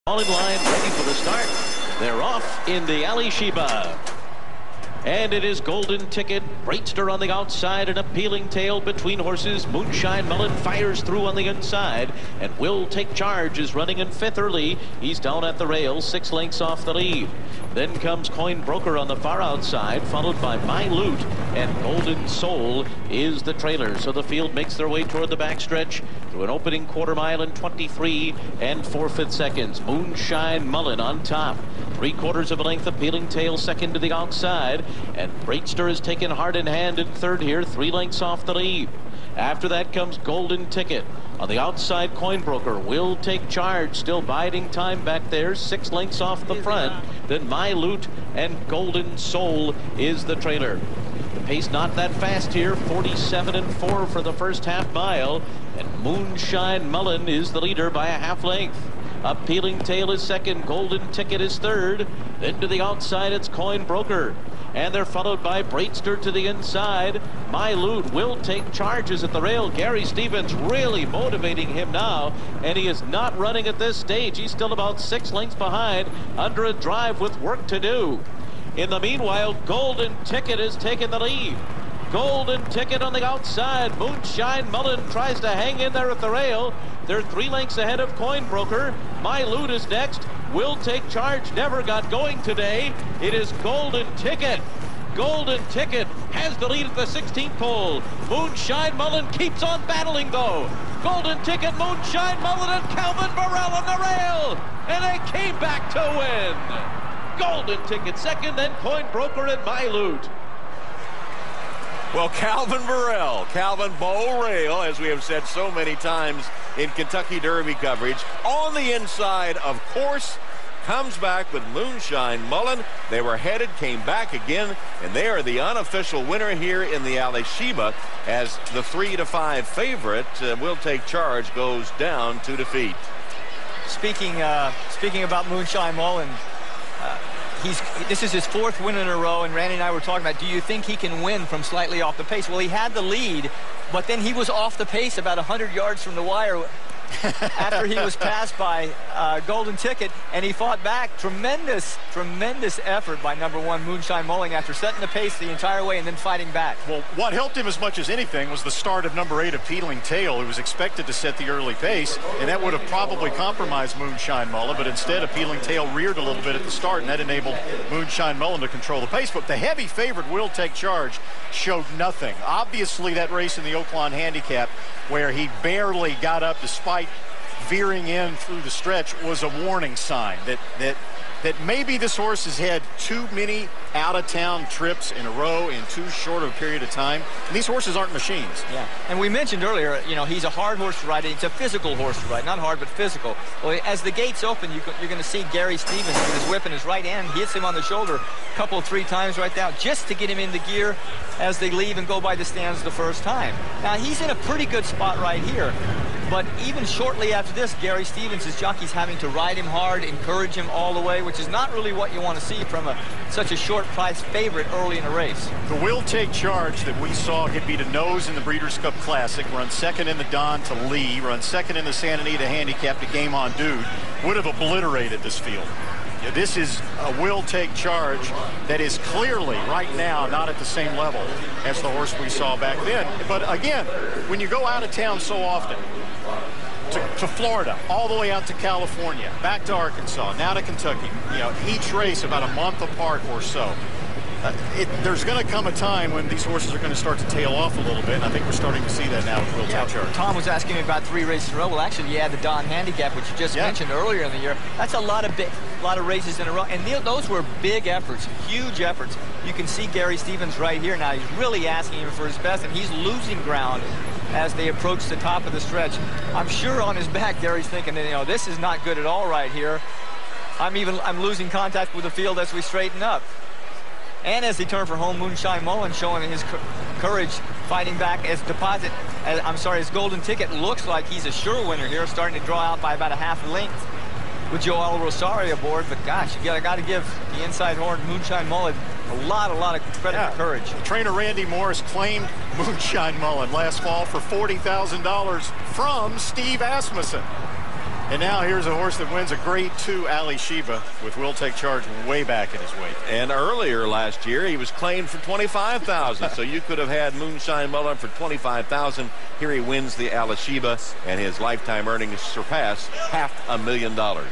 All in line, ready for the start. They're off in the Alysheba. And it is Golden Ticket, Breakster on the outside, and Appealing Tail between horses. Moonshine Mullin fires through on the inside, and Will Take Charge is running in fifth early. He's down at the rail, 6 lengths off the lead. Then comes Coin Broker on the far outside, followed by My Loot, and Golden Soul is the trailer. So the field makes their way toward the backstretch through an opening quarter mile in 23 and 4/5 seconds. Moonshine Mullin on top. 3/4 of a length. Appealing Tail second to the outside, and Breakster is taken hard in hand in third here, 3 lengths off the lead. After that comes Golden Ticket. On the outside, Coin Broker Will Take Charge, still biding time back there, 6 lengths off the front. Then My Loot and Golden Soul is the trailer. The pace not that fast here, 47 and 4 for the first half mile, and Moonshine Mullin is the leader by a half length. Appealing Tail is second, Golden Ticket is third. Then to the outside, it's Coin Broker. And they're followed by Breakster to the inside. My Loot Will Take Charges at the rail. Gary Stevens really motivating him now, and he is not running at this stage. He's still about 6 lengths behind, under a drive with work to do. In the meanwhile, Golden Ticket is taking the lead. Golden Ticket on the outside. Moonshine Mullin tries to hang in there at the rail. They're 3 lengths ahead of Coin Broker. My Loot is next. Will Take Charge never got going today. It is Golden Ticket. Golden Ticket has the lead at the 16th pole. Moonshine Mullin keeps on battling though. Golden Ticket, Moonshine Mullin, and Calvin Borel on the rail. And they came back to win. Golden Ticket second, then Coin Broker and My Loot. Well, Calvin Borel, as we have said so many times in Kentucky Derby coverage, on the inside, of course, comes back with Moonshine Mullin. They were headed, came back again, and they are the unofficial winner here in the Alysheba, as the 3-5 favorite, Will Take Charge, goes down to defeat. Speaking about Moonshine Mullin, this is his 4th win in a row, and Randy and I were talking about, do you think he can win from slightly off the pace? Well, he had the lead, but then he was off the pace about 100 yards from the wire after he was passed by Golden Ticket, and he fought back. Tremendous effort by #1 Moonshine Mullin after setting the pace the entire way and then fighting back. Well, what helped him as much as anything was the start of #8 Appealing Tail, who was expected to set the early pace, and that would have probably compromised Moonshine Mullin, but instead Appealing Tail reared a little bit at the start, and that enabled Moonshine Mullin to control the pace. But the heavy favorite, Will Take Charge, showed nothing. Obviously, that race in the Oaklawn Handicap, where he barely got up despite veering in through the stretch, was a warning sign that maybe this horse has had too many out-of-town trips in a row in too short of a period of time. And these horses aren't machines. Yeah, and we mentioned earlier, you know, he's a hard horse to ride. It's a physical horse to ride, not hard, but physical. Well, as the gates open, you're going to see Gary Stevens with his whip in his right hand. He hits him on the shoulder a couple, 3 times right now, just to get him into gear as they leave and go by the stands the first time. Now, he's in a pretty good spot right here. But even shortly after this, Gary Stevens, his jockey's having to ride him hard, encourage him all the way, which is not really what you want to see from such a short price favorite early in a race. The Will Take Charge that we saw get beat a nose in the Breeders' Cup Classic, run second in the Don to Lee, run second in the Santa Anita Handicap to Game On Dude, would have obliterated this field. This is a Will Take Charge that is clearly right now not at the same level as the horse we saw back then. But again, when you go out of town so often, to Florida, all the way out to California, back to Arkansas, now to Kentucky, you know, each race about a month apart or so, there's going to come a time when these horses are going to start to tail off a little bit, and I think we're starting to see that now with Will Take Charge. Tom was asking me about 3 races in a row. Well, actually, yeah, the Don Handicap, which you just mentioned earlier in the year, that's a lot of races in a row, and those were big efforts, huge efforts. You can see Gary Stevens right here now. He's really asking him for his best, and he's losing ground as they approach the top of the stretch. I'm sure on his back, Gary's thinking, you know, this is not good at all right here. I'm losing contact with the field as we straighten up. And as they turn for home, Moonshine Mullin showing his courage, fighting back as as Golden Ticket looks like he's a sure winner here, starting to draw out by about a half length with Joel Rosario aboard. But gosh, you got to give the inside horn, Moonshine Mullin, a lot of credit for courage. Trainer Randy Morris claimed Moonshine Mullin last fall for $40,000 from Steve Asmussen. And now here's a horse that wins a Grade 2, Alysheba, with Will Take Charge way back in his weight. And earlier last year, he was claimed for $25,000. So you could have had Moonshine Mullin for $25,000. Here he wins the Alysheba, and his lifetime earnings surpass $500,000.